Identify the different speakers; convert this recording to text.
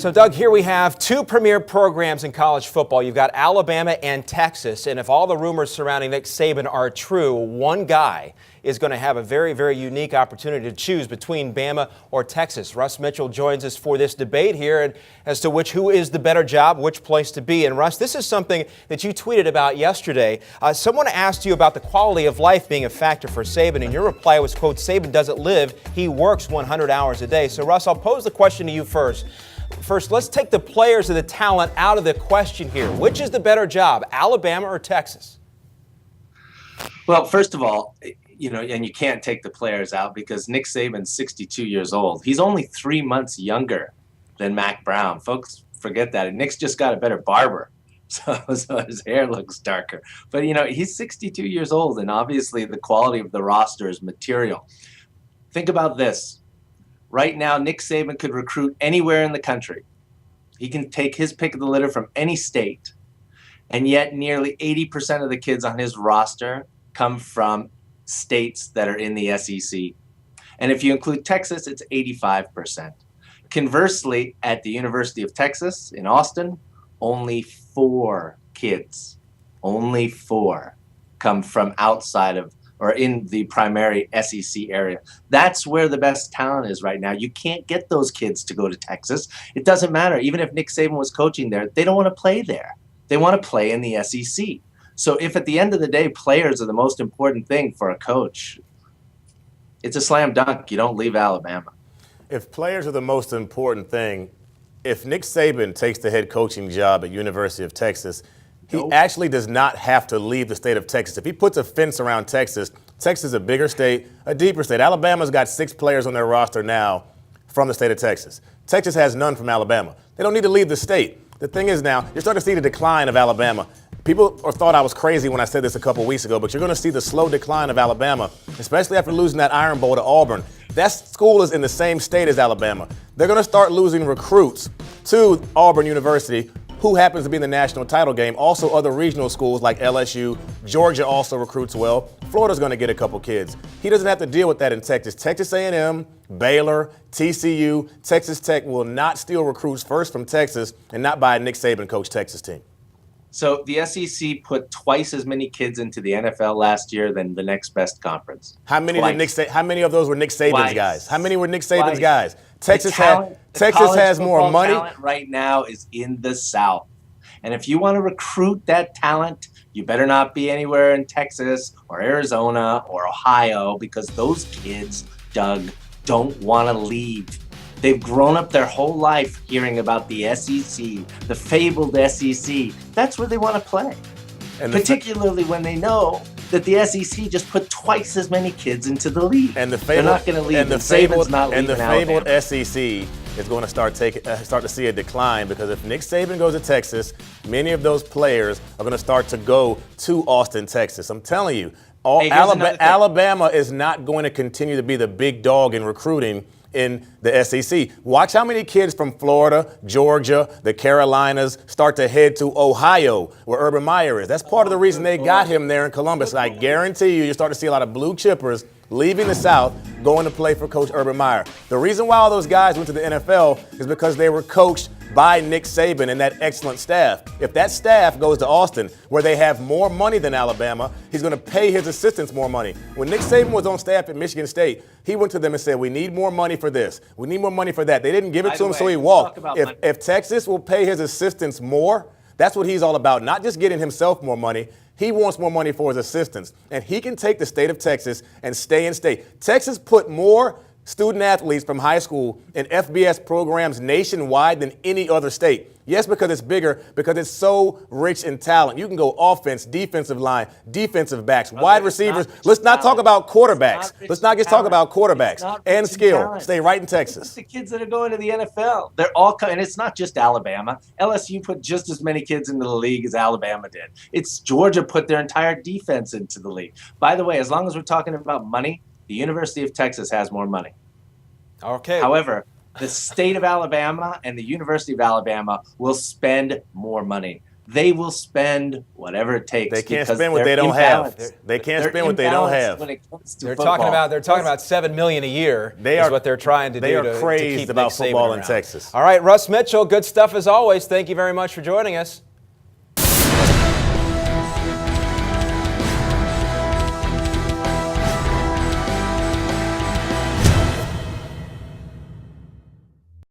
Speaker 1: So, Doug, here we have two premier programs in college football. You've got Alabama and Texas, and if all the rumors surrounding Nick Saban are true, one guy is going to have a very, very unique opportunity to choose between Bama or Texas. Russ Mitchell joins us for this debate here and as to who is the better job, which place to be. And Russ, this is something that you tweeted about yesterday. Someone asked you about the quality of life being a factor for Saban, and your reply was, quote, "Saban doesn't live, he works 100 hours a day." So, Russ, I'll pose the question to you first. First, let's take the players and the talent out of the question here. Which is the better job, Alabama or Texas?
Speaker 2: Well, first of all, and you can't take the players out because Nick Saban's 62 years old. He's only 3 months younger than Mac Brown. Folks forget that. And Nick's just got a better barber, so his hair looks darker. But, he's 62 years old, and obviously the quality of the roster is material. Think about this. Right now, Nick Saban could recruit anywhere in the country. He can take his pick of the litter from any state, and yet nearly 80% of the kids on his roster come from states that are in the SEC. And if you include Texas, it's 85%. Conversely, at the University of Texas in Austin, only 4 kids, come from outside of or in the primary SEC area. That's where the best talent is right now. You can't get those kids to go to Texas. It doesn't matter. Even if Nick Saban was coaching there, they don't want to play there. They want to play in the SEC. So if at the end of the day, players are the most important thing for a coach, it's a slam dunk. You don't leave Alabama.
Speaker 3: If players are the most important thing, if Nick Saban takes the head coaching job at University of Texas, he actually does not have to leave the state of Texas. If he puts a fence around Texas, Texas is a bigger state, a deeper state. Alabama's got 6 players on their roster now from the state of Texas. Texas has none from Alabama. They don't need to leave the state. The thing is now, you're starting to see the decline of Alabama. People thought I was crazy when I said this a couple weeks ago, but you're going to see the slow decline of Alabama, especially after losing that Iron Bowl to Auburn. That school is in the same state as Alabama. They're going to start losing recruits to Auburn University, who happens to be in the national title game. Also, other regional schools like LSU, Georgia also recruits well. Florida's going to get a couple kids. He doesn't have to deal with that in Texas. Texas A&M, Baylor, TCU, Texas Tech will not steal recruits first from Texas and not by a Nick Saban coach Texas team.
Speaker 2: So the SEC put twice as many kids into the NFL last year than the next best conference.
Speaker 3: How many of those were Nick Saban's guys? How many were Nick Saban's guys? Texas has more money.
Speaker 2: Talent right now is in the South. And if you want to recruit that talent, you better not be anywhere in Texas or Arizona or Ohio, because those kids, Doug, don't want to leave. They've grown up their whole life hearing about the SEC, the fabled SEC. That's where they want to play. And particularly when they know that the SEC just put twice as many kids into the league.
Speaker 3: And
Speaker 2: they're not going to leave.
Speaker 3: And the fabled SEC is going to start to see a decline, because if Nick Saban goes to Texas, many of those players are going to start to go to Austin, Texas. I'm telling you, Alabama is not going to continue to be the big dog in recruiting in the SEC. Watch how many kids from Florida, Georgia, the Carolinas start to head to Ohio, where Urban Meyer is. That's part of the reason they got him there in Columbus. I guarantee you start to see a lot of blue chippers leaving the South, going to play for Coach Urban Meyer. The reason why all those guys went to the NFL is because they were coached by Nick Saban and that excellent staff. If that staff goes to Austin, where they have more money than Alabama, he's going to pay his assistants more money. When Nick Saban was on staff at Michigan State, he went to them and said, "We need more money for this. We need more money for that." They didn't give it to him, so he walked. If Texas will pay his assistants more, that's what he's all about, not just getting himself more money. He wants more money for his assistants. And he can take the state of Texas and stay in state. Texas put more student athletes from high school in FBS programs nationwide than any other state. Yes, because it's bigger, because it's so rich in talent. You can go offense, defensive line, defensive backs, wide receivers. Let's not talk about quarterbacks. Let's not just talk about quarterbacks and skill. Stay right in Texas.
Speaker 2: It's the kids that are going to the NFL. They're all and it's not just Alabama. LSU put just as many kids into the league as Alabama did. It's Georgia put their entire defense into the league. By the way, as long as we're talking about money, the University of Texas has more money.
Speaker 1: Okay.
Speaker 2: However, the state of Alabama and the University of Alabama will spend more money. they will spend whatever it takes.
Speaker 3: They can't
Speaker 2: because
Speaker 3: spend what
Speaker 2: they're
Speaker 3: they don't have.
Speaker 2: imbalanced.
Speaker 3: They can't
Speaker 2: They're
Speaker 3: spend what they don't
Speaker 2: imbalanced
Speaker 3: have.
Speaker 2: when it comes to
Speaker 1: They're
Speaker 2: football.
Speaker 1: talking about $7 million a year. Is what they're trying to do.
Speaker 3: They are
Speaker 1: to
Speaker 3: crazed
Speaker 1: keep
Speaker 3: about
Speaker 1: Nick Saban
Speaker 3: football in
Speaker 1: around.
Speaker 3: Texas.
Speaker 1: All right, Russ Mitchell, good stuff as always. Thank you very much for joining us.